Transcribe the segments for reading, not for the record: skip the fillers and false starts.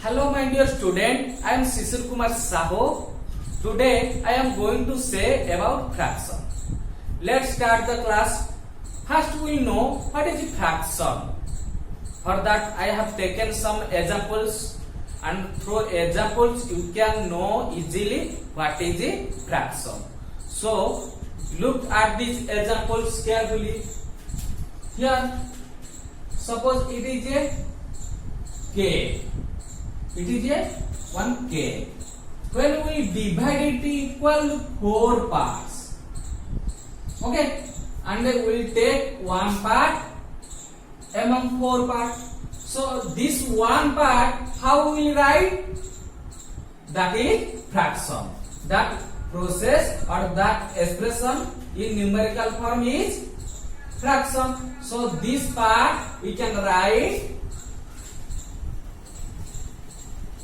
Hello my dear student, I am Sisir Kumar Saho. Today I am going to say about fraction. Let's start the class. First we will know what is a fraction. For that I have taken some examples and through examples you can know easily what is a fraction. So look at these examples carefully. Here suppose it is a k. It is a 1k. When we divide it equal to 4 parts. Okay, and then we will take one part among 4 parts. So this one part, how we will write? That is fraction. That process or that expression in numerical form is fraction. So this part we can write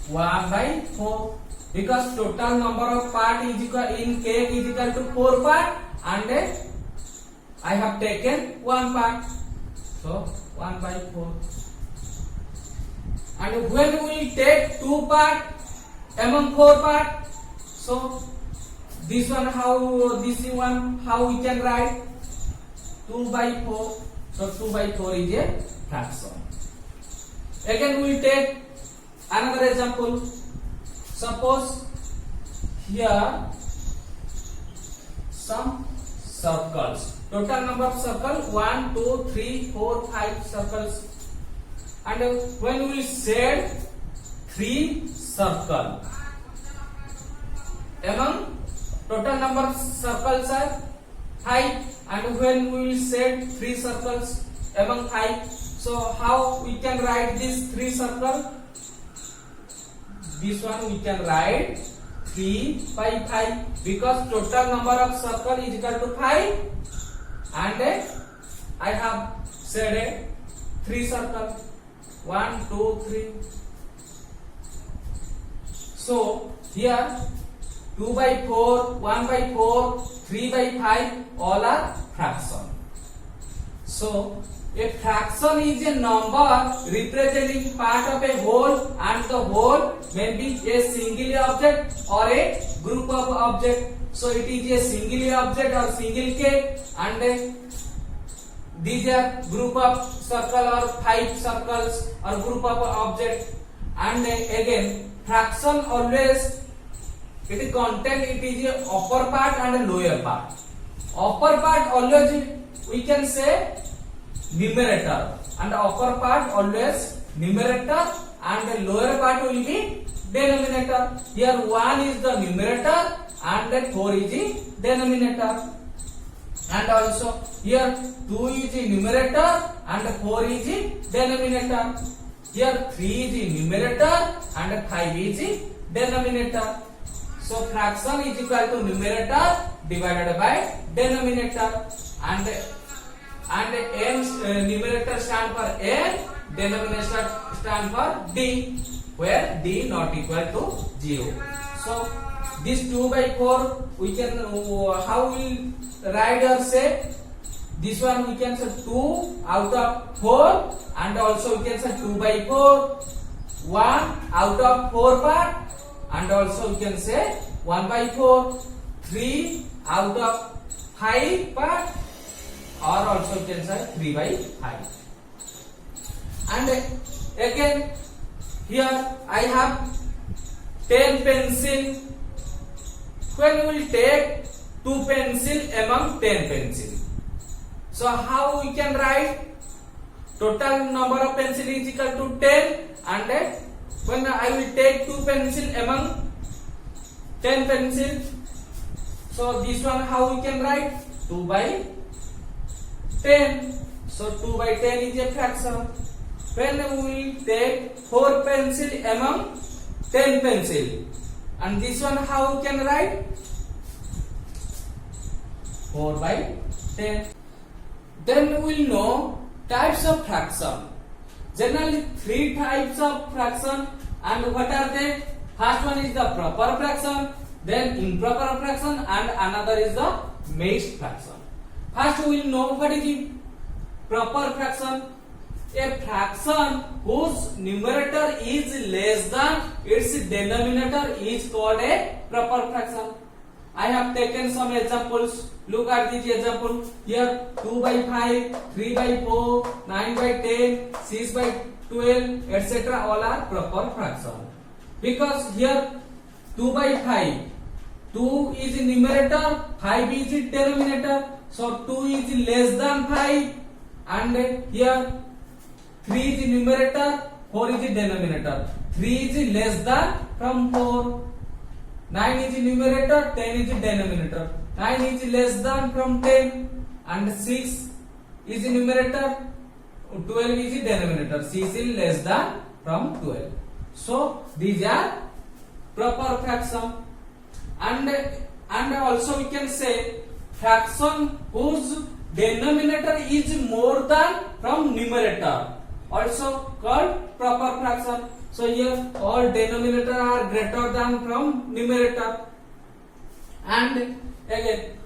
1 by 4 because total number of part is equal in k is equal to 4 part and I have taken 1 part. So 1 by 4. And when we take 2 part among 4 part, so this one how we can write 2 by 4. So 2 by 4 is a fraction. Again we take another example. Suppose here some circles. Total number of circles 1, 2, 3, 4, 5 circles. And when we said 3 circles, among total number of circles are 5. And when we said 3 circles among 5, so how we can write this 3 circle? This one we can write 3 by 5 because total number of circle is equal to 5 and I have said 3 circle 1, 2, 3. So here 2 by 4, 1 by 4, 3 by 5 all are fraction. So a fraction is a number representing part of a whole and the whole may be a single object or a group of object. So it is a single object or single k and these are group of circle or 5 circles or group of object. And again fraction always it contain it is a upper part and a lower part. Upper part always we can say numerator and upper part always numerator and the lower part will be denominator. Here 1 is the numerator and 4 is the denominator. And also here 2 is the numerator and 4 is the denominator. Here 3 is the numerator and 5 is the denominator. So fraction is equal to numerator divided by denominator and n numerator stand for n, denominator stand for d, where d not equal to 0. So this 2 by 4 we can how we write or say this one we can say 2 out of 4 and also we can say 2 by 4, 1 out of 4 part and also we can say 1 by 4, 3 out of 5 part or also you can say 3 by 5. And again here I have 10 pencil. When we will take 2 pencil among 10 pencil, so how we can write? Total number of pencil is equal to 10 and when I will take 2 pencil among 10 pencil, so this one how we can write? 2 by 10. So 2 by 10 is a fraction. When we will take 4 pencil among 10 pencil, and this one how we can write? 4 by 10. Then we will know types of fraction. Generally 3 types of fraction, and what are they? First one is the proper fraction, then improper fraction, and another is the mixed fraction. First we will know what is the proper fraction. A fraction whose numerator is less than its denominator is called a proper fraction. I have taken some examples. Look at this example. Here 2 by 5, 3 by 4, 9 by 10, 6 by 12, etc. all are proper fraction. Because here 2 by 5, 2 is in numerator, 5 is in denominator. So 2 is less than 5, and here 3 is in numerator, 4 is in denominator. 3 is less than from 4. 9 is in numerator, 10 is in denominator. 9 is less than from 10, and 6 is in numerator, 12 is in denominator. 6 is less than from 12. So these are proper fraction. And also we can say fraction whose denominator is more than from numerator, also called proper fraction. So here all denominator are greater than from numerator. And again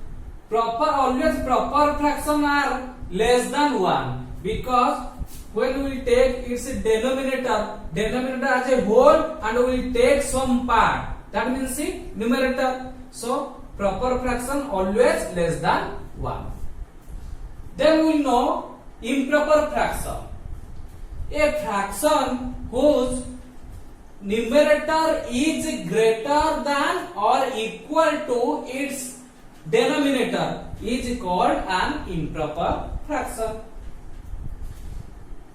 always proper fraction are less than 1, because when we take its denominator as a whole and we will take some part, that means the numerator. So proper fraction always less than 1. Then we know improper fraction. A fraction whose numerator is greater than or equal to its denominator is called an improper fraction.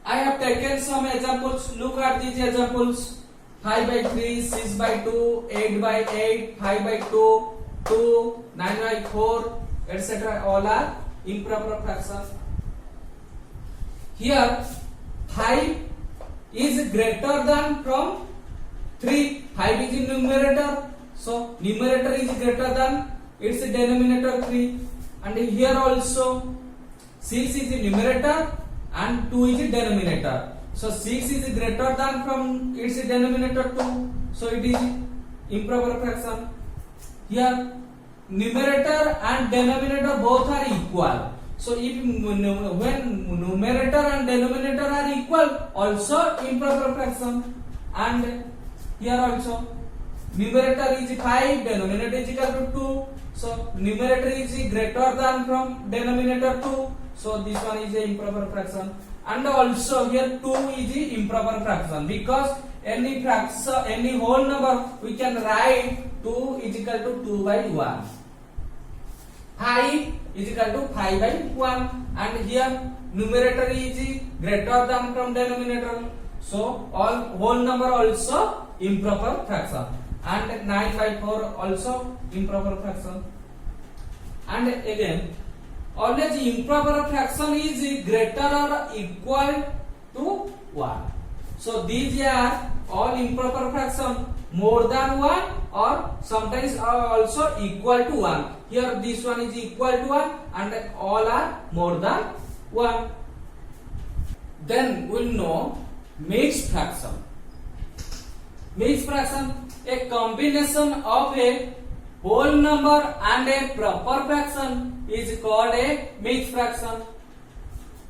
I have taken some examples. Look at these examples. 5 by 3, 6 by 2, 8 by 8, 5 by 2, 2, 9 by 4, etc. all are improper fractions. Here 5 is greater than from 3. 5 is in numerator, so numerator is greater than its denominator 3. And here also 6 is in numerator and 2 is in denominator. So 6 is greater than from its denominator 2. So it is improper fraction. Here numerator and denominator both are equal. So if when numerator and denominator are equal, also improper fraction. And here also numerator is 5, denominator is equal to 2. So numerator is greater than from denominator 2. So this one is a improper fraction. And also here 2 is a improper fraction, because any fraction, any whole number we can write 2 is equal to 2 by 1. 5 is equal to 5 by 1, and here numerator is greater than from denominator. So all whole number also improper fraction, and 9 by 4 also improper fraction. And again always improper fraction is greater or equal to 1. So these are all improper fraction more than 1 or sometimes are also equal to 1. Here this one is equal to 1 and all are more than 1. Then we'll know mixed fraction. Mixed fraction, a combination of a whole number and a proper fraction is called a mixed fraction.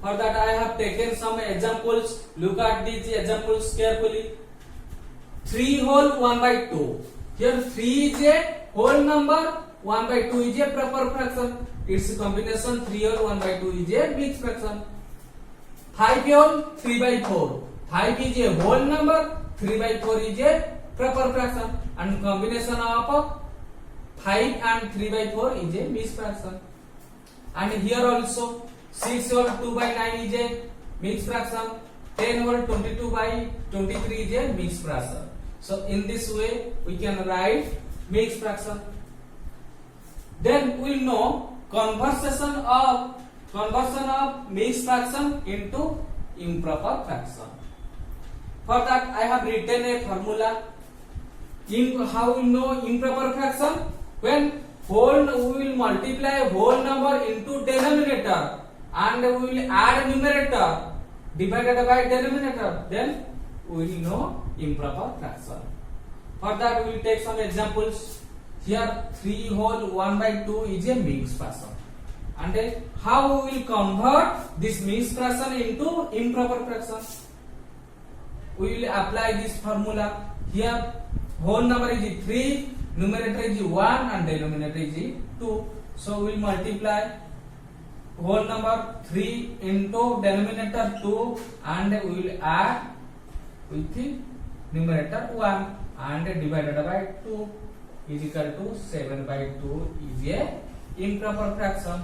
For that I have taken some examples. Look at these examples carefully. 3 whole 1 by 2. Here 3 is a whole number, 1 by 2 is a proper fraction. Its combination 3 whole 1 by 2 is a mixed fraction. 5 whole 3 by 4. 5 is a whole number, 3 by 4 is a proper fraction, and combination of 5 and 3 by 4 is a mixed fraction. And here also 6 whole 2 by 9 is a mixed fraction. 10 whole 22 by 23 is a mixed fraction. So in this way we can write mixed fraction. Then we will know conversion of mixed fraction into improper fraction. For that I have written a formula. How we know improper fraction? When we will multiply whole number into denominator and we will add numerator divided by denominator, then we will know improper fraction. For that we will take some examples. Here 3 whole 1 by 2 is a mixed fraction. And how we will convert this mixed fraction into improper fraction? We will apply this formula. Here whole number is 3, numerator is 1 and denominator is 2. So we will multiply whole number 3 into denominator 2 and we will add with the numerator 1 and divided by 2 is equal to 7 by 2 is a improper fraction.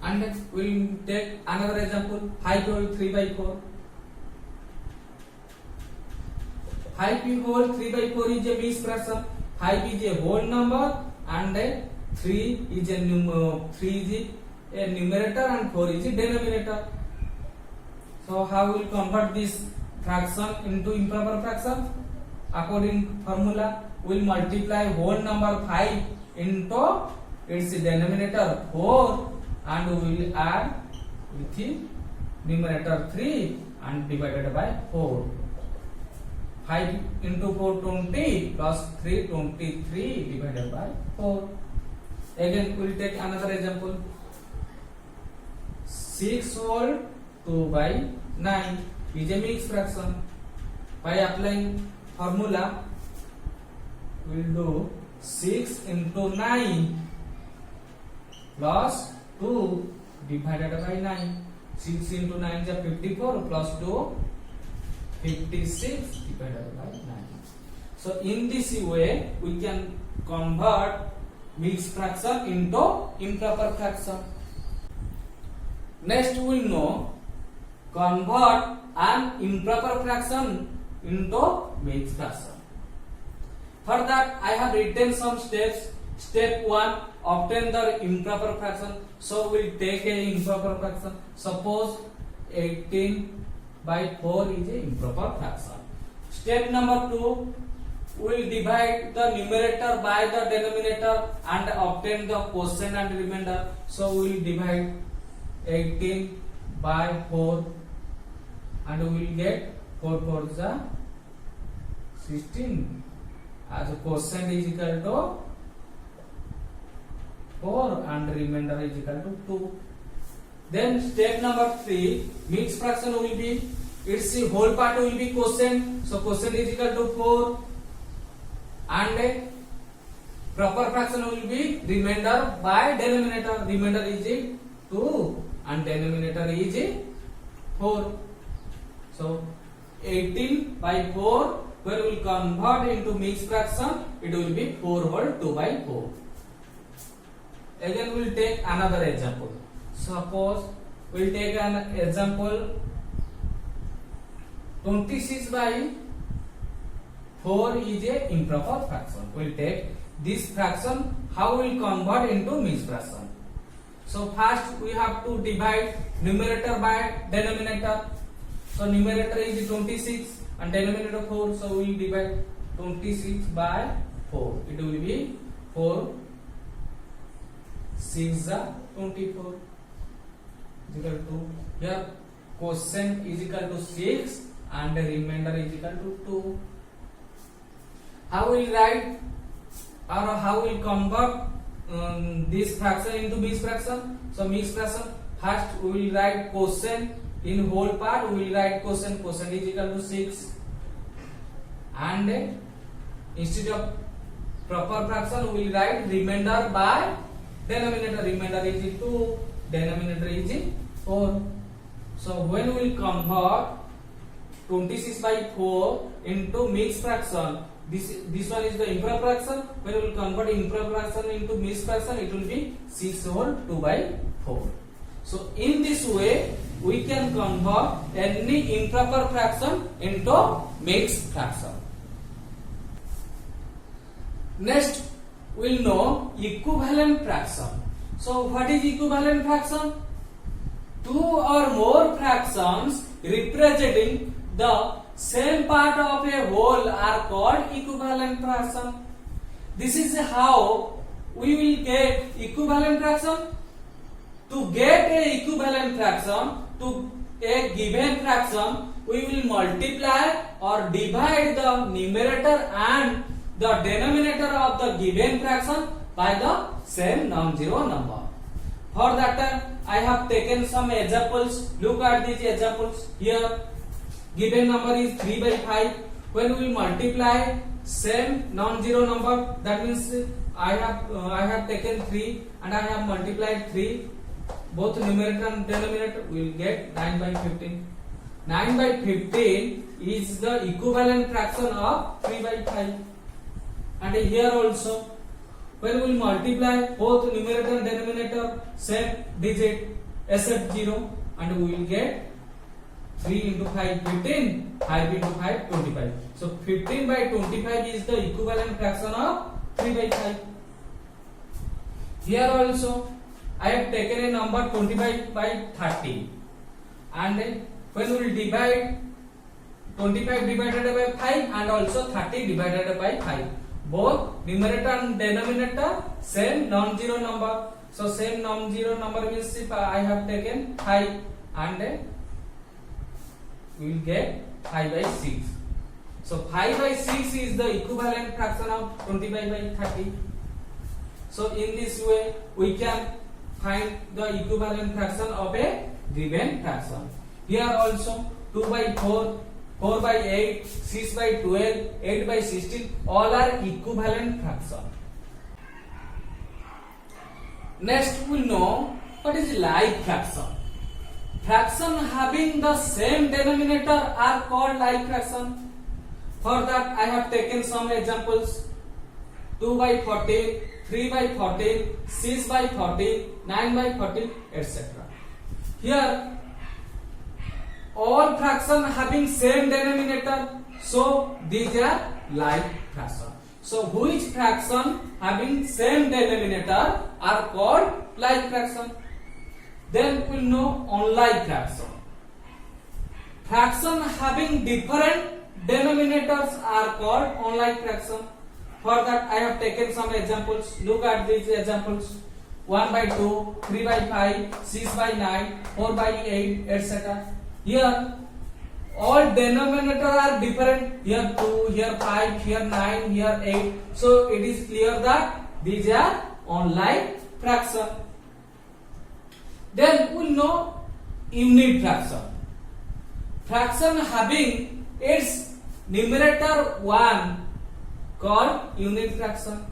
And we will take another example, 5 whole 3 by 4. 5 whole 3 by 4 is a mixed fraction. 5 is a whole number and 3 is a numerator and 4 is a denominator. So how we will convert this fraction into improper fraction? According formula, we will multiply whole number 5 into its denominator 4 and we will add with the numerator 3 and divided by 4. 5 into 4 20 plus 3 23 divided by 4. Again we will take another example. 6 whole 2 by 9 is a mixed fraction. By applying formula, we will do 6 into 9 plus 2 divided by 9. 6 into 9 is 54 plus 2 56 divided by 9. So in this way we can convert mixed fraction into improper fraction. Next we will know convert an improper fraction into mixed fraction. For that I have written some steps. Step 1, obtain the improper fraction. So we will take a improper fraction. Suppose 18 by 4 is a improper fraction. Step number 2, we will divide the numerator by the denominator and obtain the quotient and remainder. So we will divide 18 by 4 and we will get 4 4 is 16 as a quotient is equal to 4 and remainder is equal to 2. Then step number 3, mixed fraction will be, its whole part will be quotient, so quotient is equal to 4 and proper fraction will be remainder by denominator, remainder is 2 and denominator is 4. So 18 by 4 where we will convert into mixed fraction, it will be 4 whole 2 by 4. Again we will take another example. Suppose we will take an example 26 by 4 is a improper fraction. We will take this fraction, how we will convert into mixed fraction. So first we have to divide numerator by denominator. So numerator is 26 and denominator 4. So we will divide 26 by 4. It will be 4 6 24 is equal to, here quotient is equal to 6 and the remainder is equal to 2. How we will write or how we will convert this fraction into mixed fraction? So mixed fraction, first we will write quotient in whole part, we will write quotient is equal to 6 and instead of proper fraction we will write remainder by denominator, remainder is 2, denominator is 4. So when we will convert 26 by 4 into mixed fraction, this one is the improper fraction. When we will convert improper fraction into mixed fraction, it will be 6 whole 2 by 4. So in this way we can convert any improper fraction into mixed fraction. Next we will know equivalent fraction. So what is equivalent fraction? Two or more fractions representing the same part of a whole are called equivalent fraction. This is how we will get equivalent fraction. To get a equivalent fraction to a given fraction, we will multiply or divide the numerator and the denominator of the given fraction by the same non-zero number. For that I have taken some examples. Look at these examples here. Given number is 3 by 5. When we multiply same non-zero number, that means I have taken 3 and I have multiplied 3. Both numerator and denominator will get 9 by 15. 9 by 15 is the equivalent fraction of 3 by 5. And here also, when we multiply both numerator and denominator same digit except 0, and we will get 3 into 5 15, 5 into 5 25. So 15 by 25 is the equivalent fraction of 3 by 5. Here also I have taken a number 25 by 30, and when we will divide 25 divided by 5 and also 30 divided by 5, both numerator and denominator same non-zero number. So same non-zero number means if I have taken 5 and we will get 5 by 6. So 5 by 6 is the equivalent fraction of 25 by 30. So in this way we can find the equivalent fraction of a given fraction. Here also 2 by 4, 4 by 8, 6 by 12, 8 by 16, all are equivalent fraction. Next we will know what is like fraction. Fraction having the same denominator are called like fraction. For that I have taken some examples. 2 by 14, 3 by 14, 6 by 14, 9 by 14, etc. Here all fraction having same denominator, so these are like fraction. So which fraction having same denominator are called like fraction? Then we will know unlike fraction. Fraction having different denominators are called unlike fraction. For that I have taken some examples. Look at these examples. 1 by 2, 3 by 5, 6 by 9, 4 by 8, etc. Here all denominators are different. Here 2, here 5, here 9, here 8. So it is clear that these are unlike fraction. Then we will know unit fraction. Fraction having its numerator 1 called unit fraction.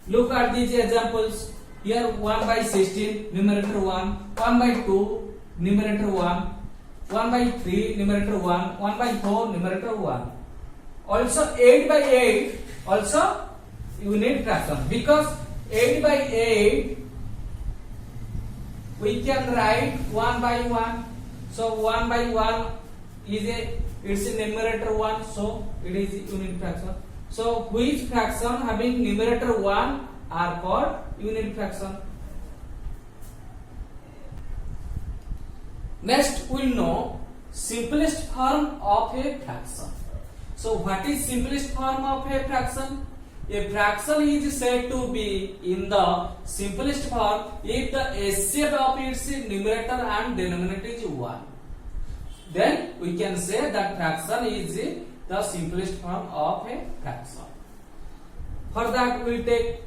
Look at these examples. Here 1 by 16, numerator 1, 1 by 2, numerator 1, 1 by 3, numerator 1, 1 by 4, numerator 1. Also 8 by 8, also unit fraction, because 8 by 8 we can write 1 by 1. So 1 by 1 is it's a numerator 1, so it is unit fraction. So which fraction having numerator 1 are called unit fraction? Next we will know simplest form of a fraction. So what is simplest form of a fraction? A fraction is said to be in the simplest form if the HCF of its numerator and denominator is 1. Then we can say that fraction is the simplest form of a fraction. For that we will take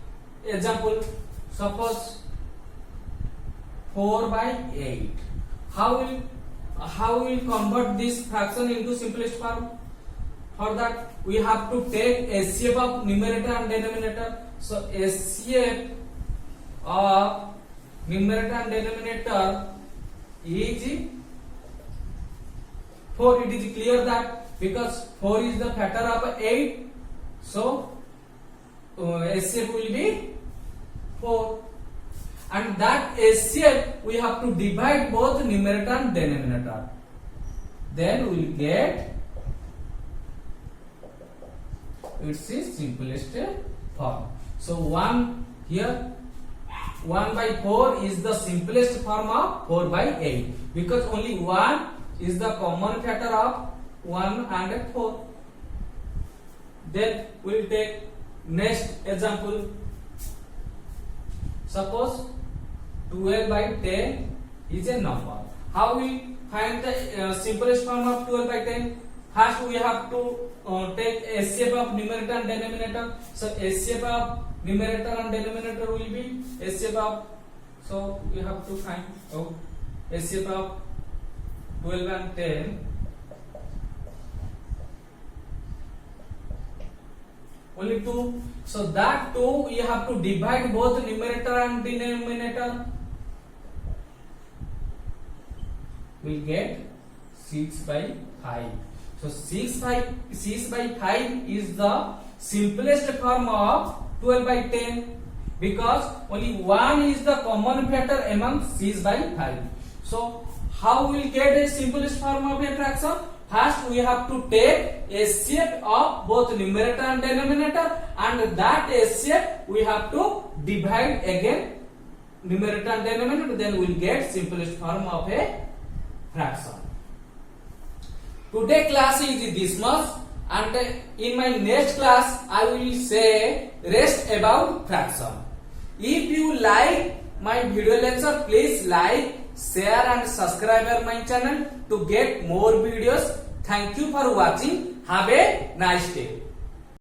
example. Suppose 4 by 8. How will convert this fraction into simplest form? For that we have to take HCF of numerator and denominator. So HCF of numerator and denominator is 4. It is clear that because 4 is the factor of 8, so HCF will be 4. And that HCF we have to divide both numerator and denominator. Then we will get its simplest form. So 1 here 1 by 4 is the simplest form of 4 by 8 because only 1 is the common factor of 1 and 4. Then we will take next example. Suppose 12 by 10 is a number. How we find the simplest form of 12 by 10? First we have to take HCF of numerator and denominator. So HCF of numerator and denominator will be HCF of So we have to find HCF of 12 and 10. Only 2. So that 2 you have to divide both numerator and denominator. We get 6 by 5. So 6 by 5 is the simplest form of 12 by 10 because only 1 is the common factor among 6 by 5. So how we will get a simplest form of a fraction? First we have to take HCF of both numerator and denominator, and that HCF we have to divide again numerator and denominator, then we will get simplest form of a fraction. Today class is this much, and in my next class I will say rest about fraction. If you like my video lecture, please like, share and subscribe my channel to get more videos. Thank you for watching. Have a nice day.